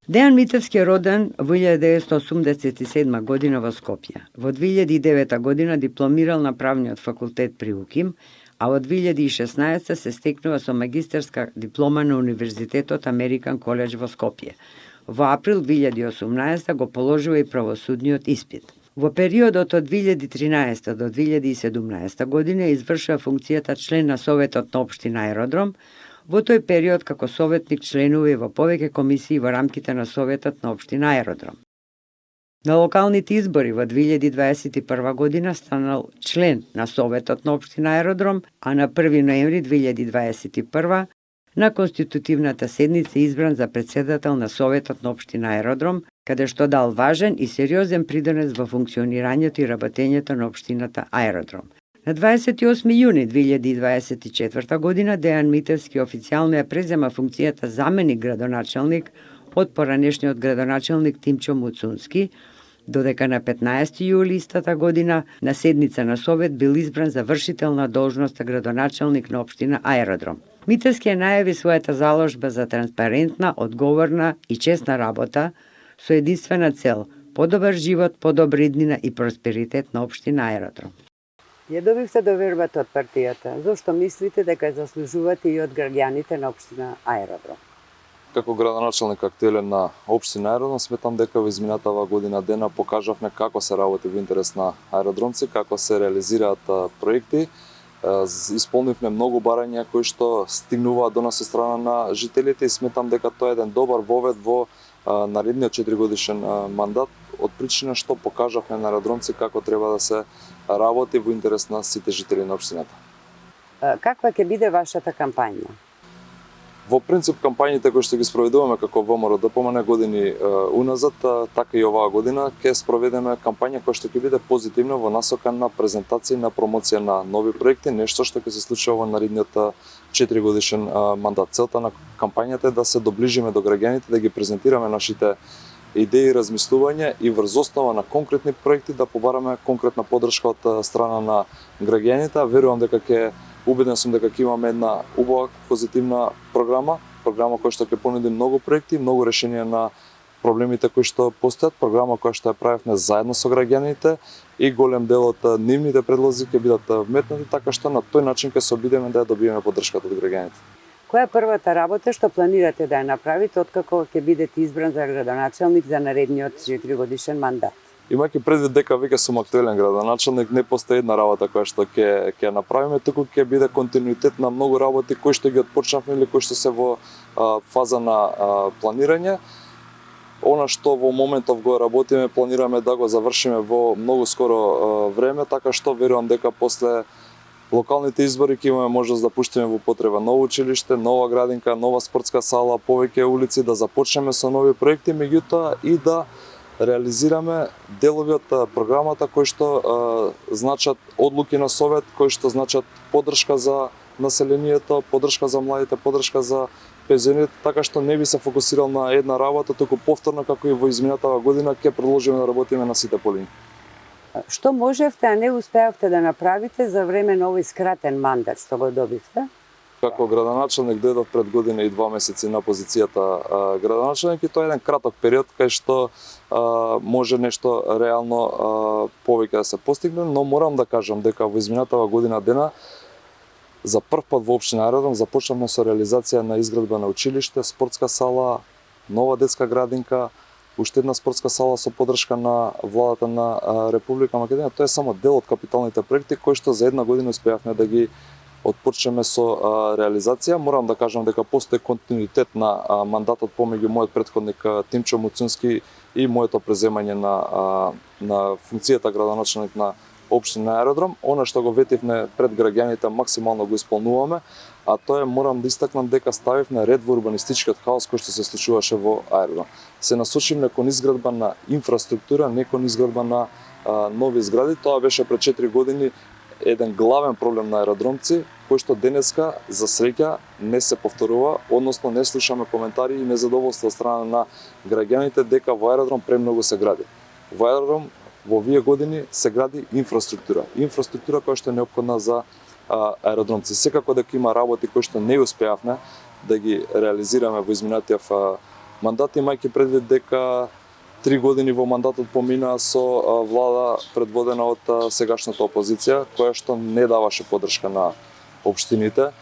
Дејан Митевски е роден во 1987 година во Скопје. Во 2009 година дипломирал на правниот факултет при УКИМ, а во 2016 се стекнува со магистерска диплома на Универзитетот Американ Коледж во Скопје. Во април 2018 го положува и правосудниот испит. Во периодот од 2013 до 2017 година извршува функцијата член на Советот на општина Аеродром. Во тој период како советник членува и во повеќе комисии во рамките на Советот на општина Аеродром. На локалните избори во 2021 година станал член на Советот на општина Аеродром, а на 1 ноември 2021 на конститутивната седница избран за председател на Советот на општина Аеродром, каде што дал важен и сериозен придонес во функционирањето и работењето на општината Аеродром. На 28 јуни 2024 година Дејан Митевски официјално ја презема функцијата заменик градоначелник од поранешниот градоначелник Тимчо Муцунски, додека на 15 јули истата година на седница на Совет бил избран за вршител на должноста градоначелник на општина Аеродром. Митевски ја најави својата заложба за транспарентна, одговорна и честна работа со единствена цел – подобар живот, подобра иднина и просперитет на општина Аеродром. Ја добивте довербата од партијата. Зошто мислите дека заслужувате и од граѓаните на општина Аеродром? Како градоначелник актуелен на општина Аеродром, сметам дека во изминатава година дена покажавме како се работи во интерес на аеродромци, како се реализираат проекти. Исполнивме многу барања кои што стигнуваат до нас од страна на жителите и сметам дека тоа е еден добар вовед во наредниот 4-годишен мандат, од причина што покажавме на аеродромци како треба да се работи во интерес на сите жители на општината. Каква ќе биде вашата кампања? Во принцип, кампањите кои што ги спроведуваме како ВМРО ДПМН години уназад, така и оваа година, ќе спроведеме кампања која што ќе биде позитивна во насока на презентација и на промоција на нови проекти, нешто што ќе се случува во наредниот 4-годишен мандат. Целта на кампањата е да се доближиме до граѓаните, да ги презентираме нашите идеи и размислувања и врз основа на конкретни проекти да побараме конкретна поддршка од страна на граѓаните. Верувам дека убеден сум дека ќе имаме една убава позитивна програма која што ќе понуди многу проекти, многу решенија на проблемите кои што постојат, програма која што ја правевме заедно со граѓаните и голем дел од нивните предлози ќе бидат вметнати, така што на тој начин ќе се обидеме да ја добиеме поддршката од граѓаните. Која е првата работа што планирате да ја направите откако ќе бидете избран за градоначелник за наредниот 4-годишен мандат? Имајќи предвид дека веќе сум актуелен градоначелник, не постои една работа која што ќе направиме, туку ќе биде континуитет на многу работи кои што ги отпочнавме или кои што се во фаза на планирање. Она што во моментов го работиме, планираме да го завршиме во многу скоро време, така што верувам дека после локалните избори ќе имаме можност да пуштиме во потреба ново училиште, нова градинка, нова спортска сала, повеќе улици, да започнеме со нови проекти, меѓутоа и да реализираме делови од програмата кои што значат одлуки на Совет, кои што значат поддршка за населението, поддршка за младите, поддршка за пензионерите, така што не би се фокусирал на една работа, туку повторно како и во изминатава година ќе продолжиме да работиме на сите полини. Што можевте, а не успеавте да направите за време на овој скратен мандат што го добивте? Како градоначелник дојдов пред година и 2 месеци на позицијата градоначелник и тоа е еден краток период кај што може нешто реално повеќе да се постигне, но морам да кажам дека во изминатава година дена за прв пат во општина Аеродром започнавме со реализација на изградба на училиште, спортска сала, нова детска градинка, уште една спортска сала со поддршка на владата на Република Македонија. Тоа е само дел од капиталните проекти кои што за една година успеавме да ги отпочнеме со реализација. Морам да кажам дека постои континуитет на мандатот помеѓу мојот претходник Тимчо Муцунски и моето преземање на функцијата градоначелник на општина Аеродром. Она што го ветивме пред граѓаните максимално го исполнуваме, а тоа е, морам да истакнам дека ставивме ред во урбанистичкиот хаос кој што се случуваше во Аеродром. Се насочивме кон изградба на инфраструктура, не кон изградба на нови згради. Тоа беше пред 4 години еден главен проблем на аеродромци, кој што денеска, за среќа, не се повторува, односно не слушаме коментари и незадоволство од страна на граѓаните дека во аеродром премногу се гради. Во аеродром во овие години се гради инфраструктура. Инфраструктура која што е неопходна за аеродромци. Секако дека има работи кои што не успеавме да ги реализираме во изминатиот мандат, имајќи предвид дека 3 години во мандатот помина со влада предводена од сегашната опозиција, која што не даваше поддршка на општините.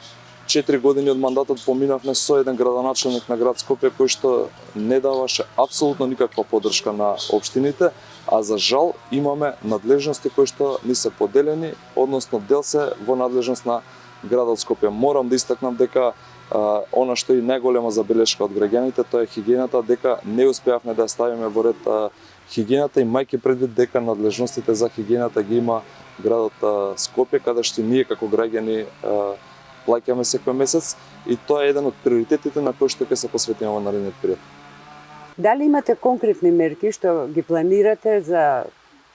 4 години од мандатот поминавме со еден градоначелник на град Скопје кој што не даваше апсолутно никаква поддршка на општините, а за жал имаме надлежности кои што ни се поделени, односно дел се во надлежност на градот Скопје. Морам да истакнам дека она што е најголема забелешка од граѓаните, тоа е хигиената, дека не успеавме да ја ставиме во ред хигиената, имајќи предвид дека надлежностите за хигиената ги има градот Скопје, каде што ние како граѓани плаќаме секој месец, и тоа е еден од приоритетите на кој што ќе се посветиме во наредниот период. Дали имате конкретни мерки што ги планирате за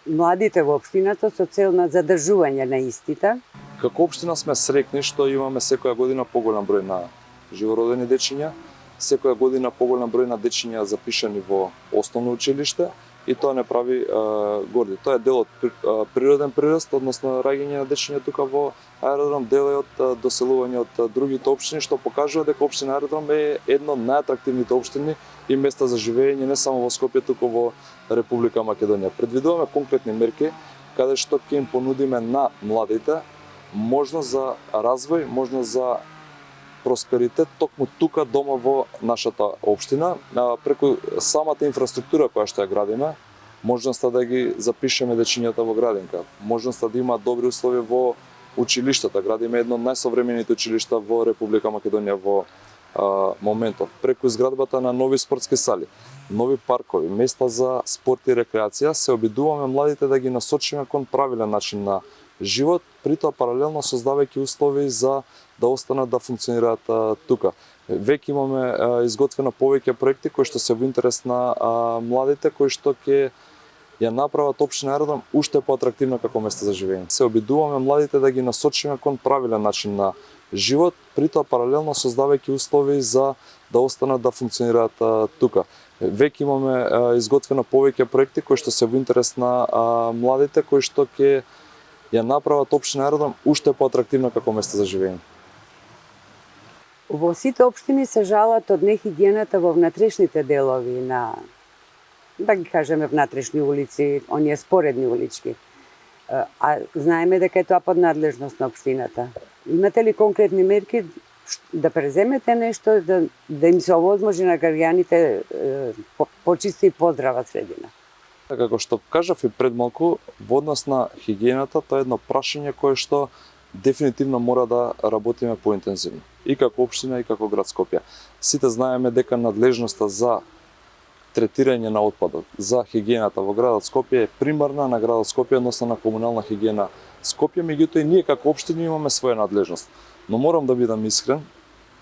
младите во општината со цел на задржување на истите? Како општина сме среќни што имаме секоја година поголем број на живородени дечиња, секоја година поголем број на дечиња запишани во основно училиште, и тоа не прави горди. Тоа е дел од природен прираст, односно раѓање на дечиња тука во аеродром, дел е од доселување од другите општини, што покажува дека општина Аеродром е едно од најатрактивните општини и места за живење не само во Скопје, туку во Република Македонија. Предвидуваме конкретни мерки каде што ќе им понудиме на младите можност за развој, можност за просперитет токму тука дома во нашата општина, преку самата инфраструктура која што ја градиме, можноста да ги запишеме дечињата во градинка, можноста да има добри услови во училиштата, градиме едно од најсовремените училишта во Република Македонија во моментов, преку изградбата на нови спортски сали, нови паркови, места за спорт и рекреација, се обидуваме младите да ги насочиме кон правилен начин на живот, при тоа паралелно создавајќи услови за да останат да функционираат тука. Веќе имаме изготвено повеќе проекти кои што се во интерес на младите, кои што ќе ја направат општина Аеродром уште поатрактивна како место за живење. Се обидуваме младите да ги насочиме кон правилен начин на живот, при тоа паралелно создавајќи услови за да останат да функционираат тука. Веќе имаме изготвено повеќе проекти кои што се во интерес на младите, кои што ќе ја направат општина Аеродром уште поатрактивна како место за живење. Во сите општини се жалат од нехигиената во внатрешните делови на, да ги кажеме, внатрешни улици, оние споредни улички. А знаеме дека е тоа под надлежност на општината. Имате ли конкретни мерки да преземете нешто, да им се овозможи на граѓаните почиста и поздрава средина? Како што кажав и пред малку, во однос на хигиената, тоа е едно прашање кое што дефинитивно мора да работиме поинтензивно. И како општина, и како град Скопје. Сите знаеме дека надлежноста за третирање на отпадот, за хигиената во градот Скопје е примарна на градот Скопје, односно на комунална хигиена Скопје, меѓутоа и ние како општини имаме своја надлежност. Но морам да бидам искрен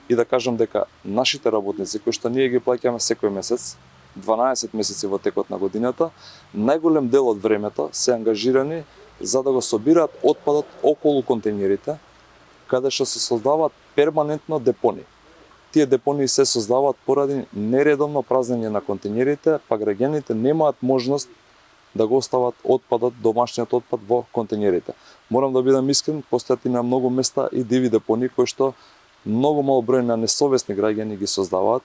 и да кажам дека нашите работници, кои што ние ги плаќаме секој месец, 12 месеци во текот на годината, најголем дел од времето се ангажирани за да го собираат отпадот околу контејнерите, каде што се создаваат перманентно депони. Тие депонии се создаваат поради нередовно празнење на контејнерите, па граѓаните немаат можност да го остават отпадот, домашниот отпад во контејнерите. Морам да бидам искрен, постојат и на многу места и диви депонии кои што многу мал број на несовесни граѓани ги создаваат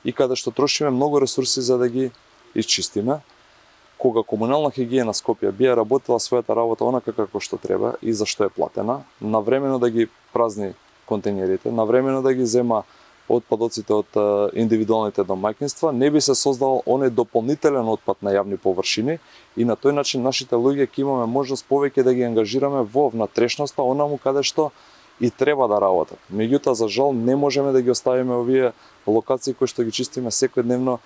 и каде што трошиме многу ресурси за да ги исчистиме. Кога комунална хигиена Скопје би работила својата работа онака како што треба и за што е платена, навремено да ги празни контејнерите, навремено да ги зема отпадоците од индивидуалните домаќинства, не би се создавал оној дополнителен отпад на јавни површини и на тој начин нашите луѓе ќе имаме можност повеќе да ги ангажираме во внатрешноста, онаму каде што и треба да работат. Меѓутоа, за жал, не можеме да ги оставиме овие локации кои што ги чистиме секојдневно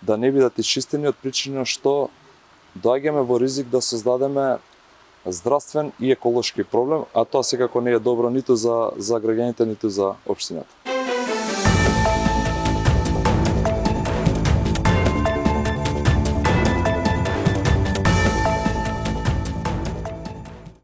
да не бидат исчистени од причина што доаѓаме во ризик да создадеме здравствен и еколошки проблем, а тоа секако не е добро ниту за граѓаните, ниту за општината.